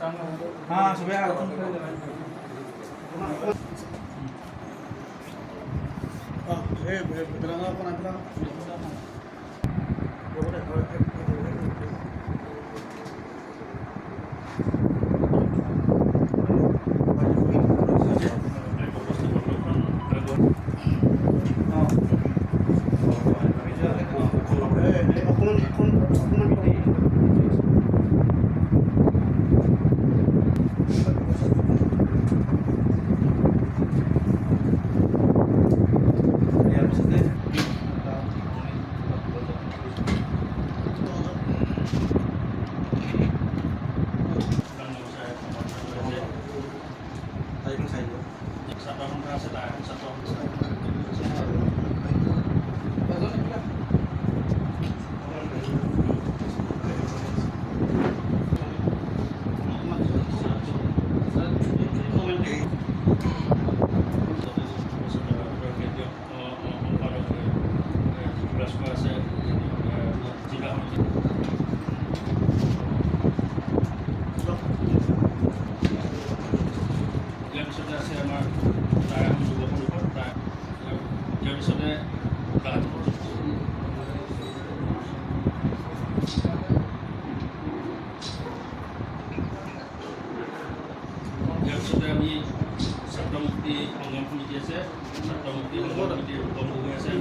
हाँ सुबह আমি ছাত্ৰমুক্তি সংগ্ৰাম সমিতি আছে, ছাত্ৰমুক্তি সংগ্ৰাম সমিতিৰ উপমুখ হৈ আছে।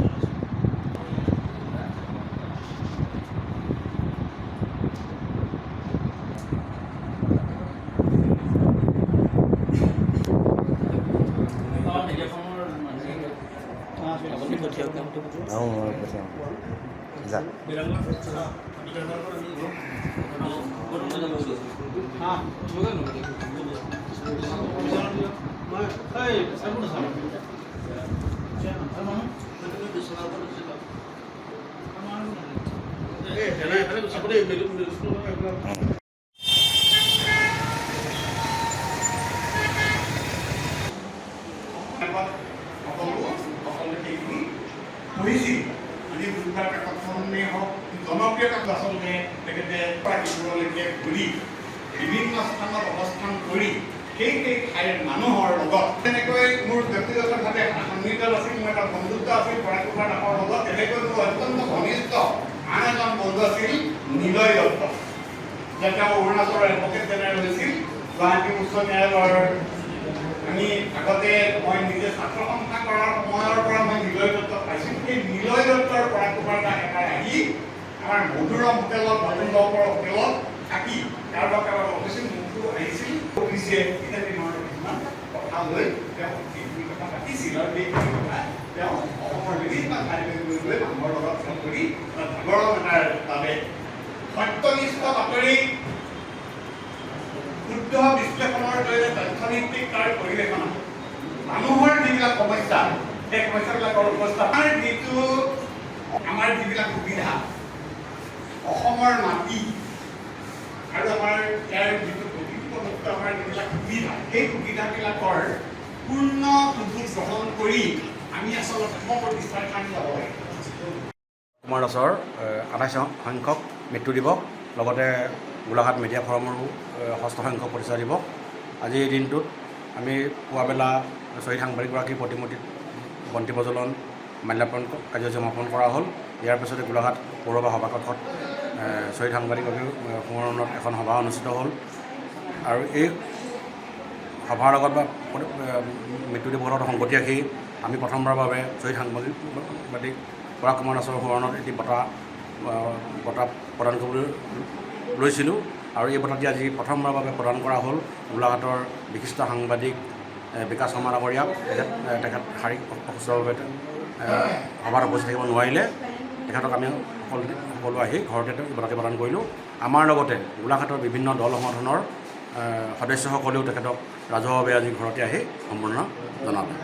জনপ্ৰিয়তা আচলতে তেখেতে প্ৰাকৃতিকলৈকে ঘূৰি বিভিন্ন স্থানত অৱস্থান কৰি সেই ঠাইৰ মানুহৰ লগত তেনেকৈ মোৰ ব্যক্তিগতভাৱে সন্মিলন আছিল, মোৰ এটা বন্ধুত্ব আছিল পৰাকুমাৰ দাসৰ লগত। তেনেকৈ মোৰ অত্যন্ত ঘনিষ্ঠ আন এজন বন্ধু আছিল নিলয় দত্ত, যে তেওঁ অৰুণাচলৰ এডভকেট জেনেৰেল হৈছিল গুৱাহাটী উচ্চ ন্যায়ালয়ৰ। আমি আগতে মই নিজে ছাত্ৰ সংস্থা কৰাৰ সময়ৰ পৰা মই নিলয় দত্তক পাইছিলোঁ। সেই নিলয় দত্তৰ পৰাকুমাৰ দাস এটাই আহি আমাৰ মধুৰম হোটেলত মধুৰমৰ হোটেলত থাকি কাৰোবাৰ অফিচিয়েল মুখটো আহিছিল, অফিচে ইত্যাদি ধৰণৰ কিছুমান কথা লৈ তেওঁ এইখিনি কথা পাতিছিল। আৰু এইখিনি কথা তেওঁ অসমৰ বিভিন্ন ঠাইলৈ গৈ মানুহৰ লগত ফোন কৰি ভাগৰ এটাৰ বাবে সত্যনিষ্ঠ বাতৰি শুদ্ধ বিশ্লেষণৰ জৰিয়তে তথ্যভিত্তিক তাৰ পৰিৱেশনা মানুহৰ যিবিলাক সমস্যা, সেই সমস্যাবিলাকৰ উপস্থাপন আমাৰ যিবিলাক সুবিধা অসমৰ মাটি আৰু আমাৰ ইয়াৰ যিটো প্ৰকৃতিপ্ৰদত্ত আমাৰ যিবিলাক সুবিধা, সেই সুবিধাবিলাকৰ পূৰ্ণ সুযোগ গ্ৰহণ কৰি আমি আচলতে প্ৰতিষ্ঠাৰ কাম যাব লাগে। কুমাৰ দাসৰ 28 সংখ্যক মৃত্যু দিৱস, লগতে গোলাঘাট মিডিয়া ফ'ৰামৰো 6ষ্ঠ সংখ্যক প্ৰতিষ্ঠা দিৱস। আজি এই দিনটোত আমি পুৱাবেলা শ্বহীদ সাংবাদিকগৰাকীৰ প্ৰতিমূৰ্তিত বন্তি প্ৰজ্বলন মাল্যাৰ্পণ কাৰ্যসূচী সমাপন কৰা হ'ল। ইয়াৰ পিছতে গোলাঘাট পৌৰসভা সভাকক্ষত শ্বহীদ সাংবাদিকগৰাকীৰ সোঁৱৰণত এখন সভা অনুষ্ঠিত হ'ল। আৰু এই সভাৰ লগত বা মৃত্যু দিৱসৰ লগত সংগতি ৰাখি আমি প্ৰথমবাৰৰ বাবে শ্বহীদ সাংবাদিক পৰাকুমাৰ দাসৰ সোঁৱৰণত এটি বঁটা প্ৰদান কৰিবলৈ লৈছিলোঁ। আৰু এই বঁটাটি আজি প্ৰথমবাৰৰ বাবে প্ৰদান কৰা হ'ল গোলাঘাটৰ বিশিষ্ট সাংবাদিক বিকাশ শৰ্মা ডাঙৰীয়াক। তেখেত শাৰীৰিক অসুস্থৰ বাবে সভাত উপস্থিত থাকিব নোৱাৰিলে। তেখেতক আমি সকলো আহি ঘৰতে বঁটাটি প্ৰদান কৰিলোঁ। আমাৰ লগতে গোলাঘাটৰ বিভিন্ন দল সংগঠনৰ সদস্যসকলেও তেখেতক ৰাজহুৱাভাৱে আজি ঘৰতে আহি সম্বৰ্ধনা জনালে।